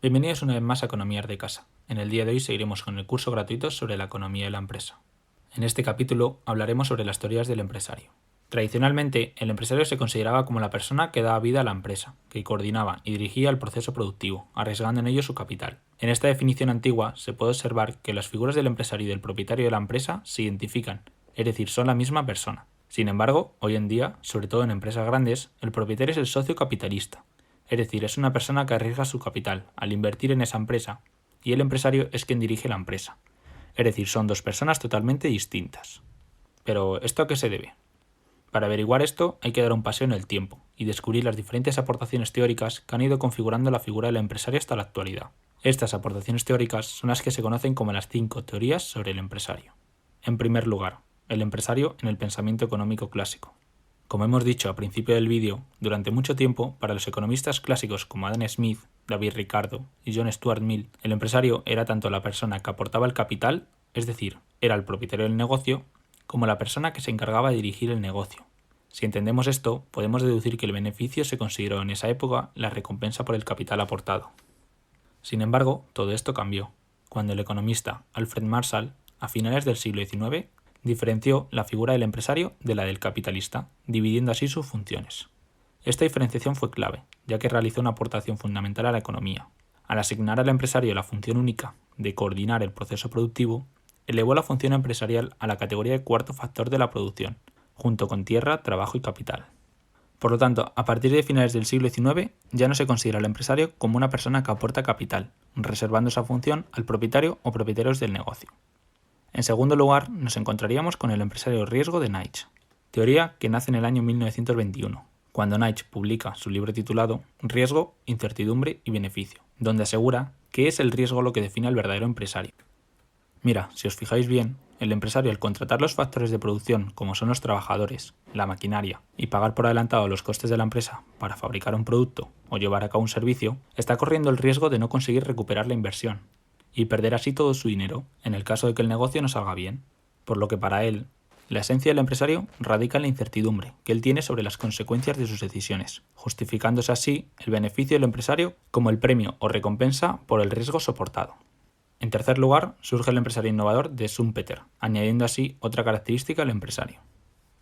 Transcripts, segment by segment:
Bienvenidos una vez más a Economías de Casa. En el día de hoy seguiremos con el curso gratuito sobre la economía de la empresa. En este capítulo hablaremos sobre las teorías del empresario. Tradicionalmente, el empresario se consideraba como la persona que daba vida a la empresa, que coordinaba y dirigía el proceso productivo, arriesgando en ello su capital. En esta definición antigua se puede observar que las figuras del empresario y del propietario de la empresa se identifican, es decir, son la misma persona. Sin embargo, hoy en día, sobre todo en empresas grandes, el propietario es el socio capitalista. Es decir, es una persona que arriesga su capital al invertir en esa empresa, y el empresario es quien dirige la empresa. Es decir, son dos personas totalmente distintas. Pero, ¿esto a qué se debe? Para averiguar esto hay que dar un paseo en el tiempo y descubrir las diferentes aportaciones teóricas que han ido configurando la figura del empresario hasta la actualidad. Estas aportaciones teóricas son las que se conocen como las 5 teorías sobre el empresario. En primer lugar, el empresario en el pensamiento económico clásico. Como hemos dicho al principio del vídeo, durante mucho tiempo, para los economistas clásicos como Adam Smith, David Ricardo y John Stuart Mill, el empresario era tanto la persona que aportaba el capital, es decir, era el propietario del negocio, como la persona que se encargaba de dirigir el negocio. Si entendemos esto, podemos deducir que el beneficio se consideró en esa época la recompensa por el capital aportado. Sin embargo, todo esto cambió, cuando el economista Alfred Marshall, a finales del siglo XIX, diferenció la figura del empresario de la del capitalista, dividiendo así sus funciones. Esta diferenciación fue clave, ya que realizó una aportación fundamental a la economía. Al asignar al empresario la función única de coordinar el proceso productivo, elevó la función empresarial a la categoría de cuarto factor de la producción, junto con tierra, trabajo y capital. Por lo tanto, a partir de finales del siglo XIX, ya no se considera al empresario como una persona que aporta capital, reservando esa función al propietario o propietarios del negocio. En segundo lugar, nos encontraríamos con el empresario riesgo de Nietzsche, teoría que nace en el año 1921, cuando Nietzsche publica su libro titulado Riesgo, incertidumbre y beneficio, donde asegura que es el riesgo lo que define al verdadero empresario. Mira, si os fijáis bien, el empresario al contratar los factores de producción como son los trabajadores, la maquinaria y pagar por adelantado los costes de la empresa para fabricar un producto o llevar a cabo un servicio, está corriendo el riesgo de no conseguir recuperar la inversión y perder así todo su dinero en el caso de que el negocio no salga bien, por lo que para él, la esencia del empresario radica en la incertidumbre que él tiene sobre las consecuencias de sus decisiones, justificándose así el beneficio del empresario como el premio o recompensa por el riesgo soportado. En tercer lugar, surge el empresario innovador de Schumpeter, añadiendo así otra característica al empresario.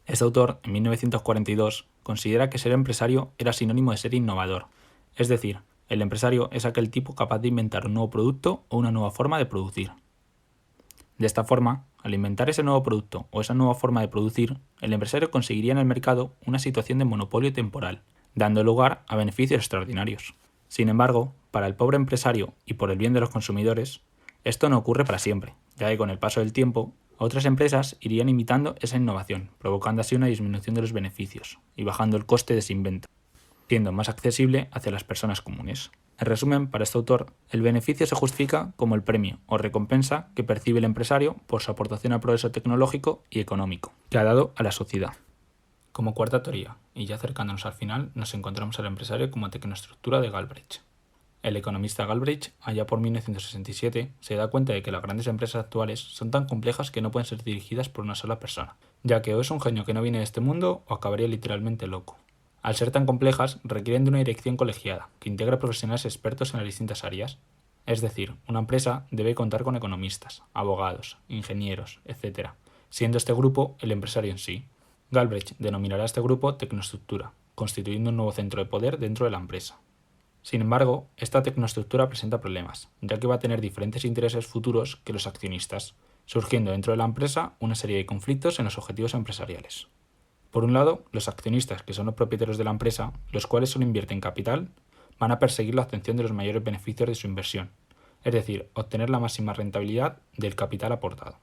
Este autor, en 1942, considera que ser empresario era sinónimo de ser innovador, es decir, el empresario es aquel tipo capaz de inventar un nuevo producto o una nueva forma de producir. De esta forma, al inventar ese nuevo producto o esa nueva forma de producir, el empresario conseguiría en el mercado una situación de monopolio temporal, dando lugar a beneficios extraordinarios. Sin embargo, para el pobre empresario y por el bien de los consumidores, esto no ocurre para siempre, ya que con el paso del tiempo, otras empresas irían imitando esa innovación, provocando así una disminución de los beneficios y bajando el coste de ese invento, siendo más accesible hacia las personas comunes. En resumen, para este autor, el beneficio se justifica como el premio o recompensa que percibe el empresario por su aportación al progreso tecnológico y económico que ha dado a la sociedad. Como cuarta teoría, y ya acercándonos al final, nos encontramos al empresario como tecnoestructura de Galbraith. El economista Galbraith, allá por 1967, se da cuenta de que las grandes empresas actuales son tan complejas que no pueden ser dirigidas por una sola persona, ya que o es un genio que no viene de este mundo o acabaría literalmente loco. Al ser tan complejas, requieren de una dirección colegiada, que integre profesionales expertos en las distintas áreas. Es decir, una empresa debe contar con economistas, abogados, ingenieros, etc., siendo este grupo el empresario en sí. Galbraith denominará a este grupo tecnoestructura, constituyendo un nuevo centro de poder dentro de la empresa. Sin embargo, esta tecnoestructura presenta problemas, ya que va a tener diferentes intereses futuros que los accionistas, surgiendo dentro de la empresa una serie de conflictos en los objetivos empresariales. Por un lado, los accionistas, que son los propietarios de la empresa, los cuales solo invierten capital, van a perseguir la obtención de los mayores beneficios de su inversión, es decir, obtener la máxima rentabilidad del capital aportado.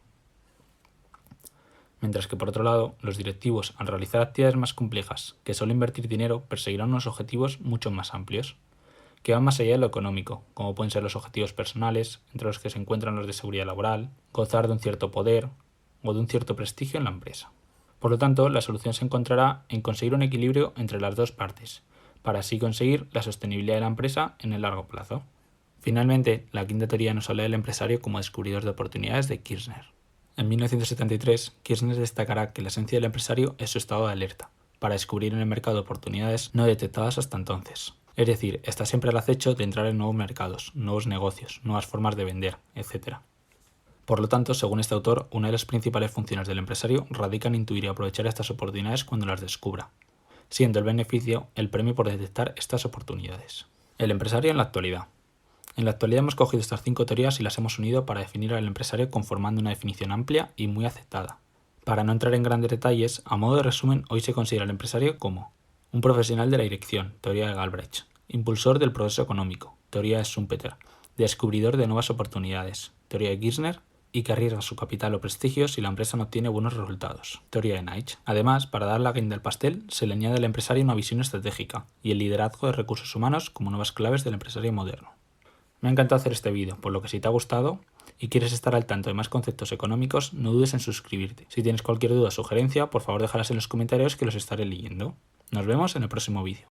Mientras que por otro lado, los directivos, al realizar actividades más complejas que solo invertir dinero, perseguirán unos objetivos mucho más amplios, que van más allá de lo económico, como pueden ser los objetivos personales, entre los que se encuentran los de seguridad laboral, gozar de un cierto poder o de un cierto prestigio en la empresa. Por lo tanto, la solución se encontrará en conseguir un equilibrio entre las dos partes, para así conseguir la sostenibilidad de la empresa en el largo plazo. Finalmente, la quinta teoría nos habla del empresario como descubridor de oportunidades de Kirchner. En 1973, Kirchner destacará que la esencia del empresario es su estado de alerta, para descubrir en el mercado oportunidades no detectadas hasta entonces. Es decir, está siempre al acecho de entrar en nuevos mercados, nuevos negocios, nuevas formas de vender, etc. Por lo tanto, según este autor, una de las principales funciones del empresario radica en intuir y aprovechar estas oportunidades cuando las descubra, siendo el beneficio el premio por detectar estas oportunidades. El empresario en la actualidad. En la actualidad hemos cogido estas 5 teorías y las hemos unido para definir al empresario conformando una definición amplia y muy aceptada. Para no entrar en grandes detalles, a modo de resumen, hoy se considera al empresario como un profesional de la dirección, teoría de Galbraith, impulsor del progreso económico, teoría de Schumpeter, descubridor de nuevas oportunidades, teoría de Kirchner, y que arriesga su capital o prestigio si la empresa no obtiene buenos resultados, teoría de Nietzsche. Además, para dar la guinda al pastel, se le añade al empresario una visión estratégica y el liderazgo de recursos humanos como nuevas claves del empresario moderno. Me ha encantado hacer este vídeo, por lo que si te ha gustado y quieres estar al tanto de más conceptos económicos, no dudes en suscribirte. Si tienes cualquier duda o sugerencia, por favor déjalas en los comentarios que los estaré leyendo. Nos vemos en el próximo vídeo.